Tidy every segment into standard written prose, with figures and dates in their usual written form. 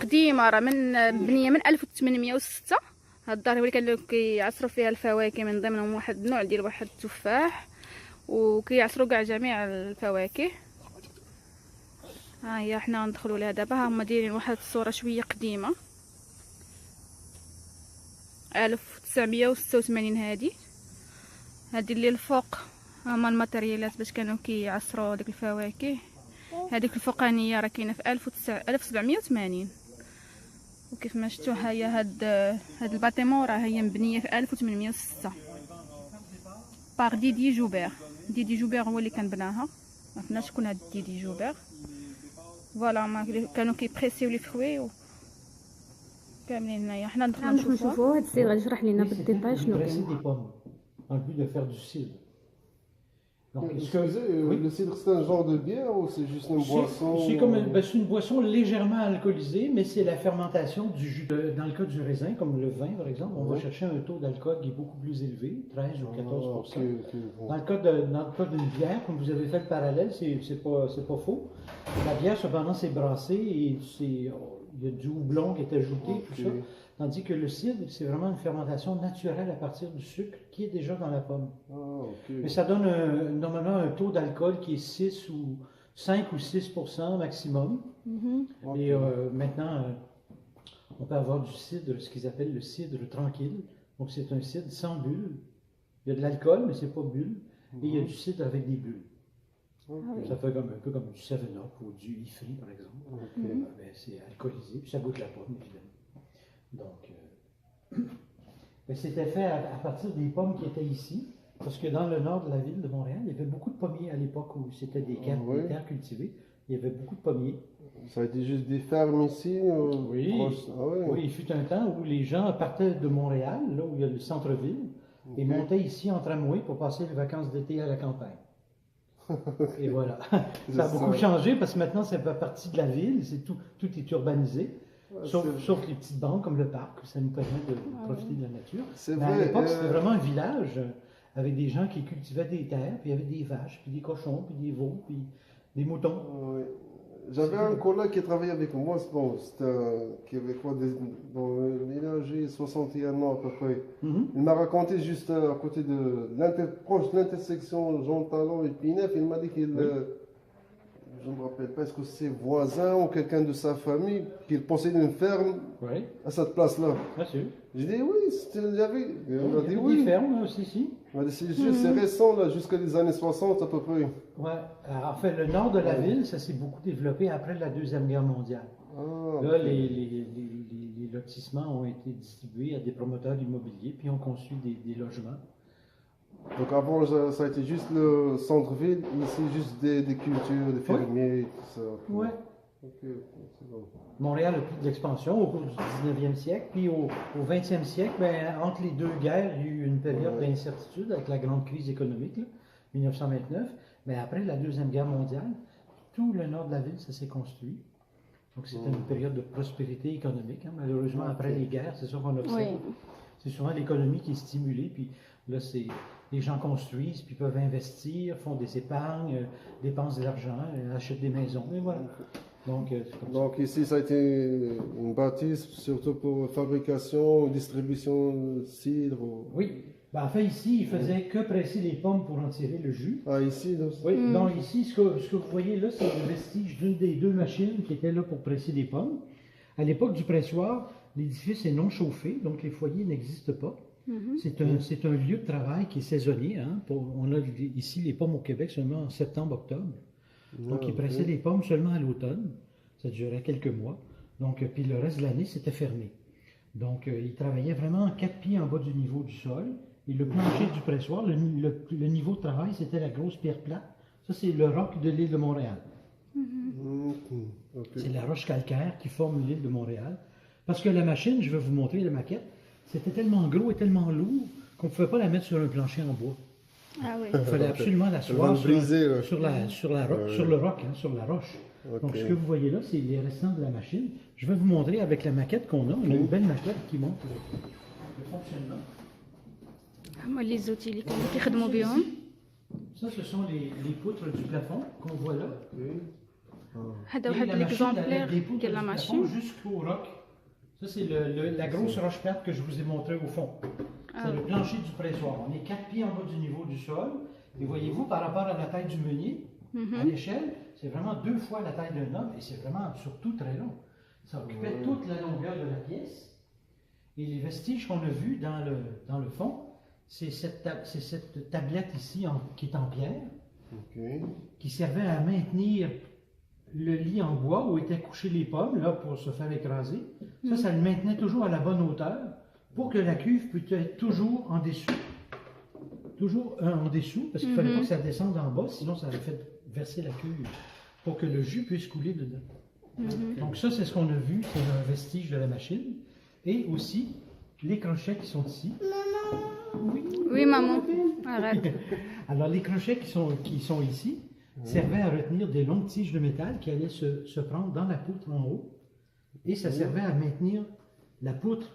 قديمه، راه من مبنيه من 1806. هاد الدار هو اللي كانوا كيعصروا فيها الفواكه، من ضمنهم واحد النوع ديال واحد التفاح، وكيعصروا كاع جميع الفواكه. ها هي حنا ندخلوا لها دابا. ها هما دايرين واحد الصوره شويه قديمه 1986. هادي اللي الفوق هما الماتريالات باش كانوا كيعصروا ديك الفواكه. هذيك الفوقانيه راه كاينه في 1780. وكيف ما شفتوا ها هي هاد الباتيمون راه هي مبنيه في 1806 باغ ديدي جوبير. ديدي جوبير هو اللي كان بناها، ما عرفناش شكون هاد ديدي جوبير. فوالا ما كانوا كيبريسيو لي فروي كاملين هنايا. حنا ندخلو نشوفوا هاد السيد غادي يشرح لينا بالديتاي شنو كاين. En but de faire du cidre. Donc, Le cidre, c'est un genre de bière ou c'est juste une boisson? C'est une boisson légèrement alcoolisée, mais c'est la fermentation du jus. Dans le cas du raisin, comme le vin par exemple, on va chercher un taux d'alcool qui est beaucoup plus élevé, 13 ou 14%. Bon. Dans le cas d'une bière, comme vous avez fait le parallèle, c'est pas faux. La bière, cependant, c'est brassé et il y a du houblon qui est ajouté, tout ça. Tandis que le cidre, c'est vraiment une fermentation naturelle à partir du sucre qui est déjà dans la pomme. Mais ça donne normalement un taux d'alcool qui est 6 ou 5 ou 6% maximum. Et maintenant, on peut avoir du cidre, ce qu'ils appellent le cidre tranquille. Donc c'est un cidre sans bulles. Il y a de l'alcool, mais c'est pas bulle. Et il y a du cidre avec des bulles. Ça fait un peu comme du 7-Up ou du Ifri par exemple. Ben, c'est alcoolisé, puis ça goûte la pomme évidemment. Donc, c'était fait à partir des pommes qui étaient ici, parce que dans le nord de la ville de Montréal, il y avait beaucoup de pommiers à l'époque où c'était des terres cultivées. Il y avait beaucoup de pommiers. Ça a été juste des fermes ici Oui. Oui, il fut un temps où les gens partaient de Montréal, là où il y a le centre-ville, et montaient ici en tramway pour passer les vacances d'été à la campagne. Et voilà. Ça a beaucoup changé parce que maintenant, ça fait partie de la ville, tout est urbanisé. Sauf les petites banques comme le parc, ça nous permet de profiter de la nature. Mais à l'époque, c'était vraiment un village avec des gens qui cultivaient des terres, puis il y avait des vaches, puis des cochons, puis des veaux, puis des moutons. J'avais un collègue qui travaillait avec moi, qui avait quoi, il a âgé 61 ans à peu près. Il m'a raconté juste à côté proche de l'intersection Jean Talon et Pinef, il m'a dit qu'il... Je ne me rappelle pas, est-ce que c'est voisin ou quelqu'un de sa famille qui possède une ferme à cette place-là? Bien sûr. J'ai dit oui, il y avait. On a dit oui. Des fermes aussi, si. On a dit c'est récent, là, jusqu'à les années 60 à peu près. Ouais. Alors, en fait, le nord de la ville, ça s'est beaucoup développé après la Deuxième Guerre mondiale. Là, les lotissements ont été distribués à des promoteurs immobiliers, puis ont construit des logements. Donc avant, ça a été juste le centre-ville, ici juste des cultures, des fermiers, tout ça. Ouais. C'est bon. Montréal a pris de l'expansion au cours du 19e siècle, puis au 20e siècle, entre les deux guerres, il y a eu une période d'incertitude avec la grande crise économique, là, 1929. Mais après la Deuxième Guerre mondiale, tout le nord de la ville, ça s'est construit. Donc c'était une période de prospérité économique. Hein. Malheureusement, après les guerres, c'est ça qu'on observe. C'est souvent l'économie qui est stimulée, puis là, les gens construisent, puis peuvent investir, font des épargnes, dépensent de l'argent, achètent des maisons, et voilà. Donc ici, ça a été une bâtisse, surtout pour fabrication, distribution de cidre. Oui. En fait, ici, ils faisaient que presser les pommes pour en tirer le jus. Ah, ici, donc. Oui, donc ici, ce que vous voyez là, c'est le vestige d'une des deux machines qui étaient là pour presser des pommes. À l'époque du pressoir, l'édifice est non chauffé, donc les foyers n'existent pas. C'est un lieu de travail qui est saisonnier. Hein, on a ici les pommes au Québec seulement en septembre-octobre. Donc ils pressaient les pommes seulement à l'automne. Ça durait quelques mois. Donc, puis le reste de l'année, c'était fermé. Donc ils travaillaient vraiment en 4 pieds en bas du niveau du sol. Et le plancher du pressoir, le niveau de travail, c'était la grosse pierre plate. Ça, c'est le roc de l'île de Montréal. C'est la roche calcaire qui forme l'île de Montréal. Parce que la machine, je vais vous montrer la maquette, c'était tellement gros et tellement lourd qu'on ne pouvait pas la mettre sur un plancher en bois. Ah oui. Il fallait absolument l'asseoir sur le roc, hein, sur la roche. Donc ce que vous voyez là, c'est les restants de la machine. Je vais vous montrer avec la maquette qu'on a. On a une belle maquette qui montre le fonctionnement. Les outils اللي كانوا كيخدموا بهم. Ça, ce sont les poutres du plafond qu'on voit là. هذا Et واحد la machine, elle ليكزامبلير des poutres ديال لا du ماشين. plafond jusqu'au roc. Ça, c'est la grosse roche plate que je vous ai montré au fond. C'est le plancher du pressoir. On est 4 pieds en bas du niveau du sol. Et voyez-vous, par rapport à la taille du meunier, à l'échelle, c'est vraiment 2 fois la taille d'un homme et c'est vraiment surtout très long. Ça occupait toute la longueur de la pièce. Et les vestiges qu'on a vus dans le fond, c'est cette tablette ici qui est en pierre, qui servait à maintenir le lit en bois où étaient couchées les pommes, là, pour se faire écraser. Ça le maintenait toujours à la bonne hauteur pour que la cuve puisse être toujours en dessous. Toujours en dessous, parce qu'il ne fallait pas que ça descende en bas, sinon ça aurait fait verser la cuve pour que le jus puisse couler dedans. Donc ça, c'est ce qu'on a vu, c'est un vestige de la machine. Et aussi, les crochets qui sont ici. Oui, maman. Arrête. Alors, les crochets qui sont ici servaient à retenir des longues tiges de métal qui allaient se prendre dans la poutre en haut. Et ça servait à maintenir la poutre,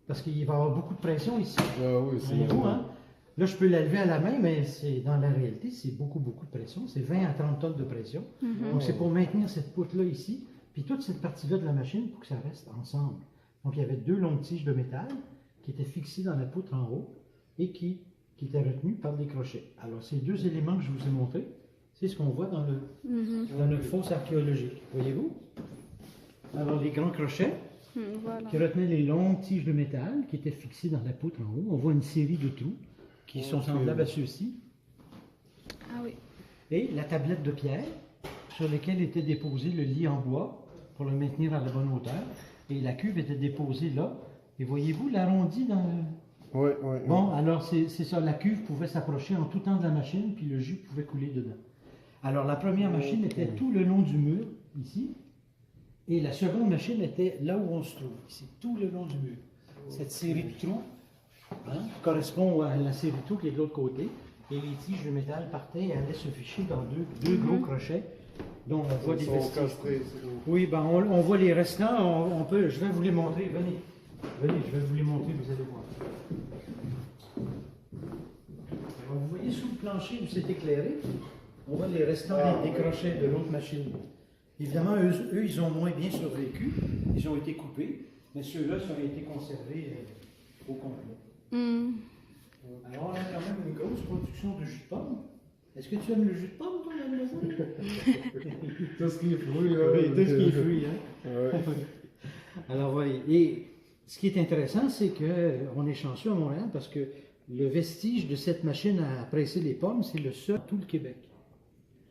parce qu'il va y avoir beaucoup de pression ici. Ah oui, c'est Voyez-vous, normal. hein? Là, je peux la lever à la main, mais dans la réalité, c'est beaucoup, beaucoup de pression. C'est 20 à 30 tonnes de pression. Donc, c'est pour maintenir cette poutre-là ici, puis toute cette partie-là de la machine pour que ça reste ensemble. Donc, il y avait 2 longues tiges de métal qui étaient fixées dans la poutre en haut et qui étaient retenues par des crochets. Alors, ces 2 éléments que je vous ai montrés, c'est ce qu'on voit dans notre fosse archéologique. Voyez-vous? Alors, les grands crochets Voilà. qui retenaient les longues tiges de métal qui étaient fixées dans la poutre en haut. On voit une série de trous qui sont semblables à ceux-ci. Ah oui. Et la tablette de pierre sur laquelle était déposé le lit en bois pour le maintenir à la bonne hauteur. Et la cuve était déposée là. Et voyez-vous l'arrondi dans le... Oui. Bon, alors c'est ça, la cuve pouvait s'approcher en tout temps de la machine, puis le jus pouvait couler dedans. Alors la première machine était tout le long du mur, ici, et la seconde machine était là où on se trouve, ici, tout le long du mur. Cette série de trous correspond à la série de trous qui est de l'autre côté, et les tiges de métal partaient et allaient se ficher dans deux gros crochets, dont on voit des Ils sont vestiges. castrés. Oui, ben on voit les restants, je vais vous les montrer, venez, je vais vous les montrer, vous allez voir. Alors, vous voyez sous le plancher où c'est éclairé, on voit les restants des crochets de l'autre machine. Évidemment, eux, ils ont moins bien survécu, ils ont été coupés, mais ceux-là, ça a été conservé au complet. Alors, on a quand même une grosse production de jus de pomme. Est-ce que tu aimes le jus de pomme, toi, à la maison? Tout ce qui est fruit. Oui, tout ce qui est fruit, hein? Ouais. Alors, voyez, et ce qui est intéressant, c'est qu'on est chanceux à Montréal parce que le vestige de cette machine à presser les pommes, c'est le seul à tout le Québec.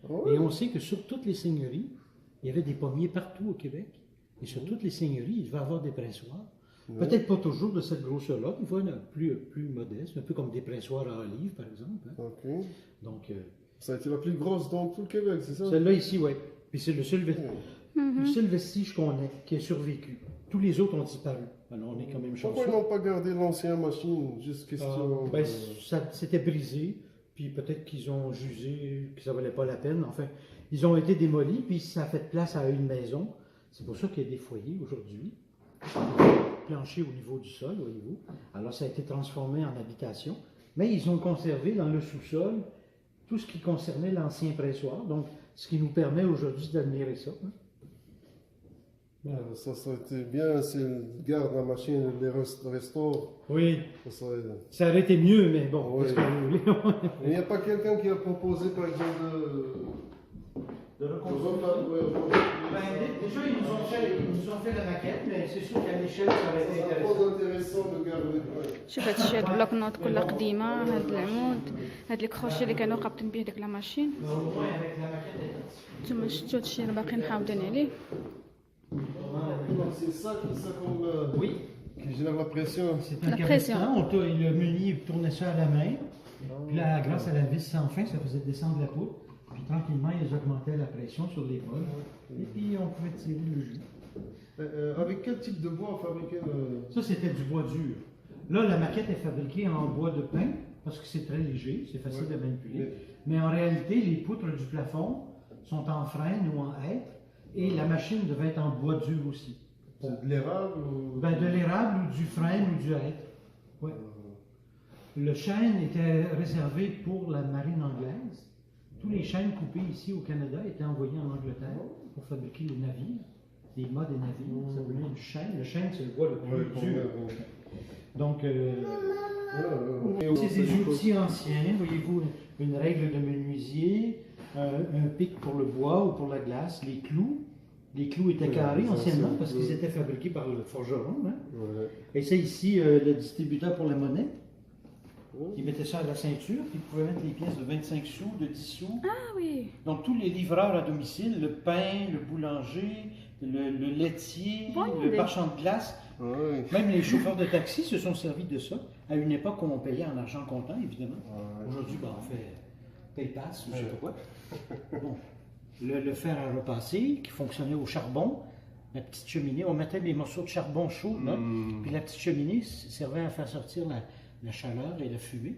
Ouais. Et on sait que sur toutes les seigneuries, il y avait des pommiers partout au Québec. Et sur toutes les seigneuries, il devait y avoir des pressoirs. Peut-être pas toujours de cette grosseur-là, des fois plus modeste, un peu comme des pressoirs à olive, par exemple. Hein. Ok. Donc, Ça a été la plus grosse dans tout le Québec, c'est ça? celle-là ici, oui. Puis c'est le seul vestige qu'on ait qui a survécu. Tous les autres ont disparu. Alors, on est quand même chanceux. Pourquoi ils n'ont pas gardé l'ancienne machine? Juste question. Ben, ça s'était brisé, puis peut-être qu'ils ont jugé que ça valait pas la peine. Enfin, ils ont été démolis, puis ça a fait place à une maison. C'est pour ça qu'il y a des foyers aujourd'hui, planchers au niveau du sol, voyez-vous. Alors, ça a été transformé en habitation, mais ils ont conservé dans le sous-sol tout ce qui concernait l'ancien pressoir, donc ce qui nous permet aujourd'hui d'admirer ça. Hein. Ça a été bien s'ils gardent la machine et les restaurent. Oui, Ça ça aurait été mieux, mais bon, Oui. qu'est-ce que vous voulez? Il n'y a pas quelqu'un qui a proposé, par exemple, De de reconstruire. Ben, déjà, ils nous ont fait la maquette, mais c'est sûr qu'à l'échelle, ça aurait été Ça intéressant. pose intéressant de garder. شوف هادشي هاد البلوك نوت كلها قديمه، هاد العمود، هاد الكروشي اللي كانوا قابطين به ديك لا ماشين. Mais au moins, avec la maquette, نتوما شفتوا هادشي اللي باقيين حافظين عليه. C'est ça qu'on oui, qui génère la pression. c'est un La cabestan. Le meunier tournait ça à la main. Puis là, grâce à la vis sans fin, ça faisait descendre la poutre. Puis tranquillement, ils augmentaient la pression sur les bols. Et puis, on pouvait tirer le jus. Avec quel type de bois fabriquer le... Ça, c'était du bois dur. Là, la maquette est fabriquée en bois de pin parce que c'est très léger, c'est facile à manipuler. Mais en réalité, les poutres du plafond sont en frêne ou en hêtre et la machine devait être en bois dur aussi. C'est de l'érable ou... Ben, de l'érable ou du frêne ou du hêtre. Ouais. Le chêne était réservé pour la marine anglaise tous les chênes coupés ici au Canada étaient envoyés en Angleterre pour fabriquer les navires, les mâts des navires. Ça s'appelait une chêne. Le chêne, c'est le bois le plus dur. Donc, c'est des outils anciens. Voyez-vous, une règle de menuisier, un pic pour le bois ou pour la glace, les clous. Les clous étaient carrés anciennement parce qu'ils étaient fabriqués par le forgeron. Hein? Et c'est ici le distributeur pour la monnaie. Il mettait ça à la ceinture, puis il pouvait mettre les pièces de 25 sous, de 10 sous. Ah oui. Donc tous les livreurs à domicile, le pain, le boulanger, le laitier, le marchand de glace, même les chauffeurs de taxi se sont servis de ça. À une époque où on payait en argent comptant, évidemment. Aujourd'hui, on fait PayPass ou je sais pas quoi. Bon. Le fer à repasser, qui fonctionnait au charbon, la petite cheminée, on mettait les morceaux de charbon chaud, là, puis la petite cheminée servait à faire sortir la chaleur et la fumée.